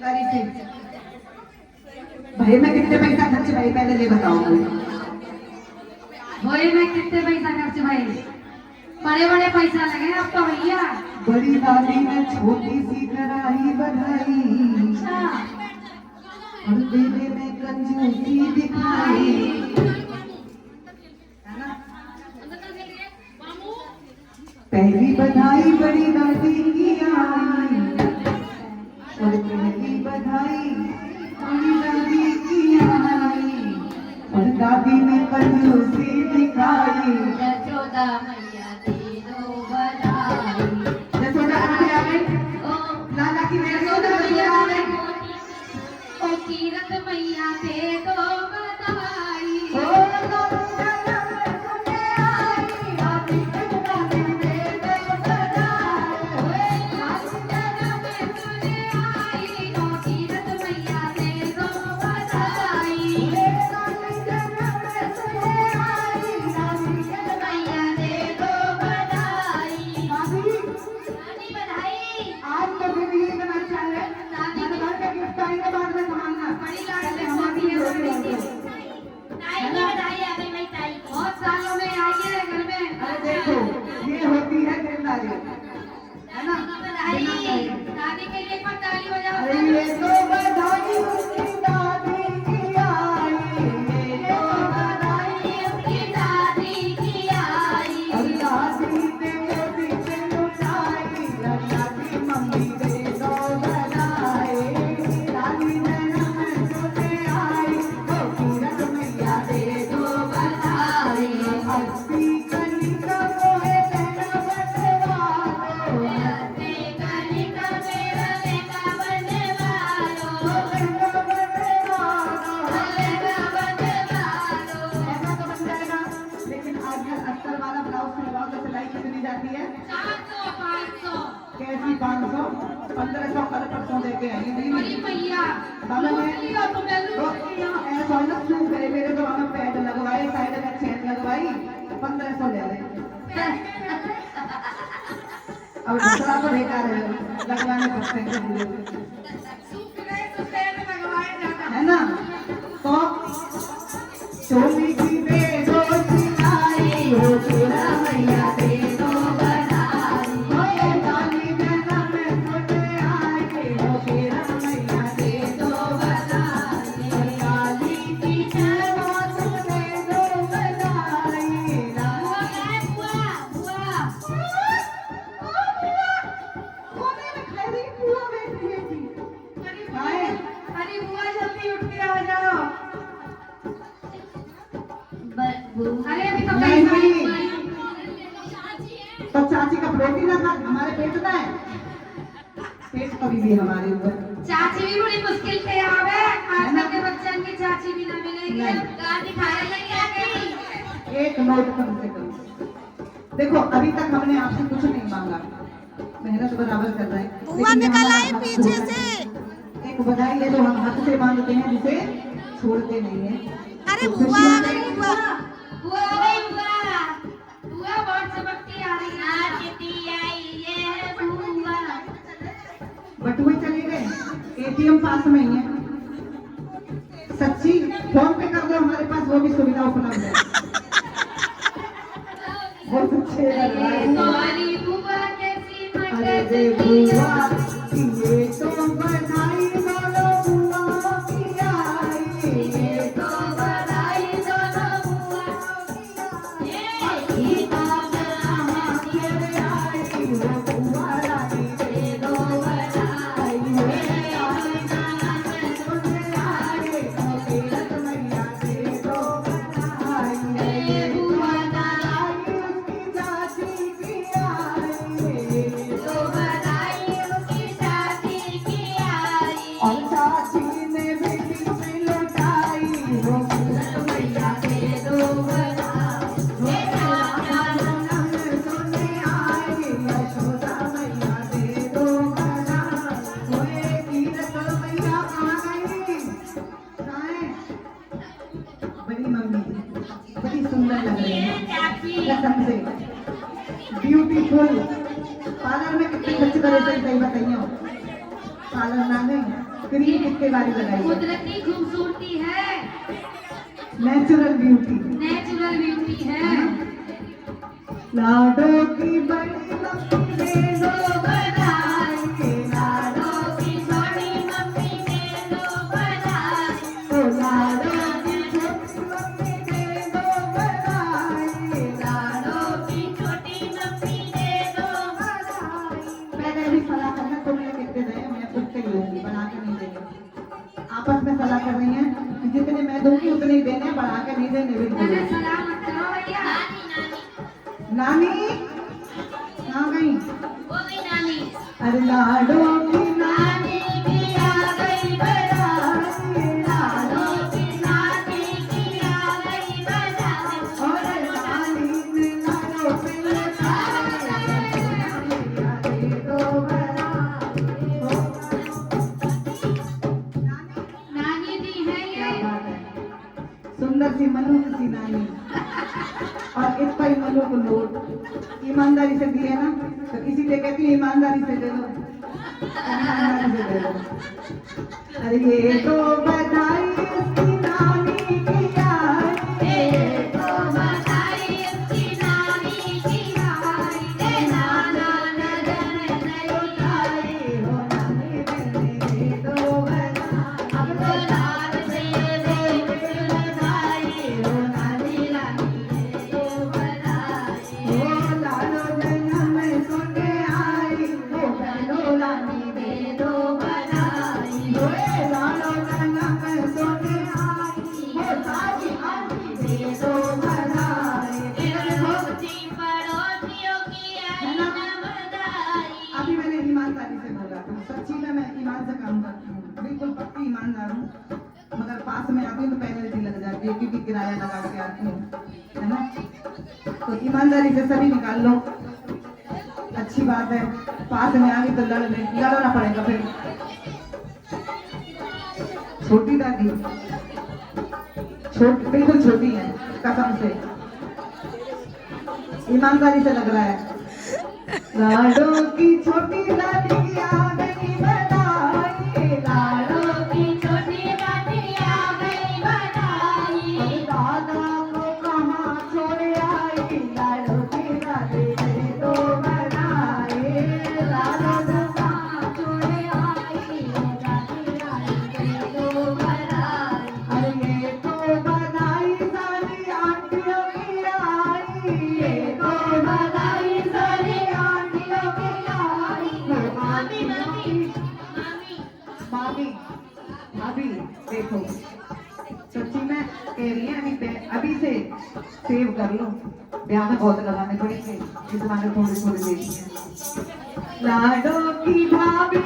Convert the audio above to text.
भाई मैं कितने पैसा खर्च भाई पहले ये बताओ। भाई मैं कितने पैसा खर्च भाई? बड़े बड़े पैसा लगे अब तो भैया। बड़ी दादी ने छोटी सी कराई बढ़ाई और बेटे ने कंजूसी दिखाई। पहली बधाई बड़ी दादी की आई और पहली बधाई बड़ी दादी की आई और दादी ने कंजूसी दिखाई। यशोदा मैया दे दो बधाई। यशोदा कहाँ आ गई? लाला की यशोदा मैया आ गई। ओ कीरत मैया दे दो बधाई। बहुत सालों में आई है घर में। देखो ये होती है जिम्मेदारी, है ना? दादी के लिए पर ताली बजाओ। ये तो बधाई उसकी दादी की आई, ये तो बधाई उसकी दादी की आई। और दादी ने मोदी से लुटाई। दादी मम्मी दे दो बधाई, दादी ने हमें सोने आई तो कीरत मैया दे दो बधाई। अस्सी कनिका मोहे लेना बटवालो, अस्सी कनिका मेरा लेना बनवालो, लेना बटवालो। लेना बनवालो। ऐसा तो बन जाएगा, लेकिन आजकल अस्तर वाला ब्लाउज सिलवाओ तो सिलाई कितनी जाती है? 400 500। कैसी 500 1500 कल परसों देके आई बड़ी मैया बाबा ने लिया तो मैं लूट लिया। ऐसा ना क्यों करे? मेरे तो हमें पैड लगवाए, साइड में चेन लगवाई, 1500 ले ले। अब दूसरा तो बेकार है, लगवाने पड़ते हैं सूख गए तो तेल लगवाए जाना। है ना? तो चोली की दे दो सिलाई, हो चूड़ा मैया दे दो बधाई। हो दानी बहना में छोटे आई, हो चूड़ा मैया दे दो बधाई। काली की चलो दे दो बधाई। बुआ बुआ कोने में खड़ी बुआ बैठी है जी। अरे बुआ जल्दी उठ के आ जाओ। अरे अभी तो नहीं, पैसा नहीं। तो चाची का प्रोटीन ना हमारे पेट में है, पेट कभी भी हमारे ऊपर। चाची भी बड़ी मुश्किल से आवे। आजकल के बच्चन की चाची भी ना मिलेगी। नहीं। गाड़ी खाने लगी आ गई। एक नोट कम से कम। देखो अभी तक हमने आपसे कुछ नहीं मांगा, मेहनत बराबर कर रहे हैं। बुआ निकल आई पीछे से। एक बधाई है जो हम हाथ से मांगते हैं, जिसे छोड़ते नहीं है। अरे तो बुआ खुशी आ है। गई बुआ। बुआ गई बुआ। बुआ बहुत चमकती आ रही है। कितनी आई ये बुआ। बटुए चले गए, एटीएम पास में ही है। सच्ची फोन पे कर दो, हमारे पास वो भी सुविधा उपलब्ध है। बहुत अच्छे लग रहा है। तुम्हारी बुआ कैसी अरे मटक दे बुआ ये तो बधाई बोलो बुआ की आई, ये तो बधाई बोलो बुआ की आई। वो बुआ रानी दे दो बधाई। कीरत मैया दे दो बधाई। बुआ दाई उसकी चाची की आई, तो बधाई उसकी शादी की आई। और चाची ने बेटी में लौटाई। वो कीरत मैया दे दो बधाई। सुने आई यशोदा मैया दे दो बधाई। ओए कीरत मैया आ गई। बड़ी मम्मी बड़ी सुंदर लग रही है कसम से, ब्यूटीफुल। पार्लर में कितने खर्च करे थे सही बताइए? पार्लर ना गई क्रीम कितने बारी लगाई? कुदरती खूबसूरती है, नेचुरल ब्यूटी, नेचुरल ब्यूटी है। लाडो की बड़ी मम्मी दे दो बधाई, लाडो की छोटी मम्मी दे दो बधाई, ओ लाडो की छोटी मम्मी दे दो बधाई, लाडो की छोटी मम्मी दे दो बधाई। मैंने भी सलाह करना, तुमने कितने दे मैं खुद से लूंगी, बना के नहीं देंगे। आपस में सलाह कर रही हैं कि जितने मैं दूंगी उतने ही देने, बढ़ा के नहीं देने बिल्कुल। मैंने सलाह मत करो भैया। नानी कहाँ गई? वो गई नानी। अरे लाडो की नानी की आ गई बधाई, लाडो की नानी की आ गई बधाई। और नानी ने लाडो पे दे दो बधाई। नानी दी है क्या ये। बात है, सुंदर सी मलूक सी नानी और इस पर मलूक लोट ईमानदारी से दिए ना, तो इसीलिए कहती हूँ ईमानदारी से दे दो, ईमानदारी से दे दो। अरे ये तो बधाई उसकी नानी की आई, ये तो बधाई उसकी नानी की आई, ए नाना नजर नहीं उठाई, हो नानी दे दो बधाई। अब तो लाल से दे बधाई, ओ नानी रानी दे दो बधाई। ओ लाडो जन्म सुने आई, ओ बहनो रानी दे दो बधाई, ओ लाडो जन्म सुने आई, ओ सारी आंटी दे दो बधाई। पड़ोसी पड़ोसियों की आई न बधाई। अभी मैंने ईमानदारी से बोला था, सच्ची में मैं ईमान से काम करती हूँ, बिल्कुल पक्की ईमानदार हूँ, मगर पास में आती हूँ तो पेनल्टी लग जाती है क्योंकि किराया लगा के आती हूँ, है ना। तो ईमानदारी से सभी निकाल लो, अच्छी बात है। पास में आ गई तो लड़ना पड़ेगा फिर। छोटी दादी बिल्कुल छोटी है कसम से, ईमानदारी से लग रहा है। लाडो की छोटी दादी की आ गई बधाई, लाडो की छोटी दादी आ गई बधाई। दादा को कहाँ छोड़ आई, लाडो की दादी दे दो बधाई। लाडो को कहाँ छोड़ आई, दादी आई दे दो बधाई। अरे ये तो बधाई सारी आंटियों की आई, ये तो बधाई सारी आंटियों की आई। मामी मामी भाभी भाभी देखो, सच्ची में कह रही है, अभी से सेव कर लो, ब्याह में बहुत लगाने पड़ेंगे, इस बारे थोड़ी थोड़ी देती है। लाडो की भाभी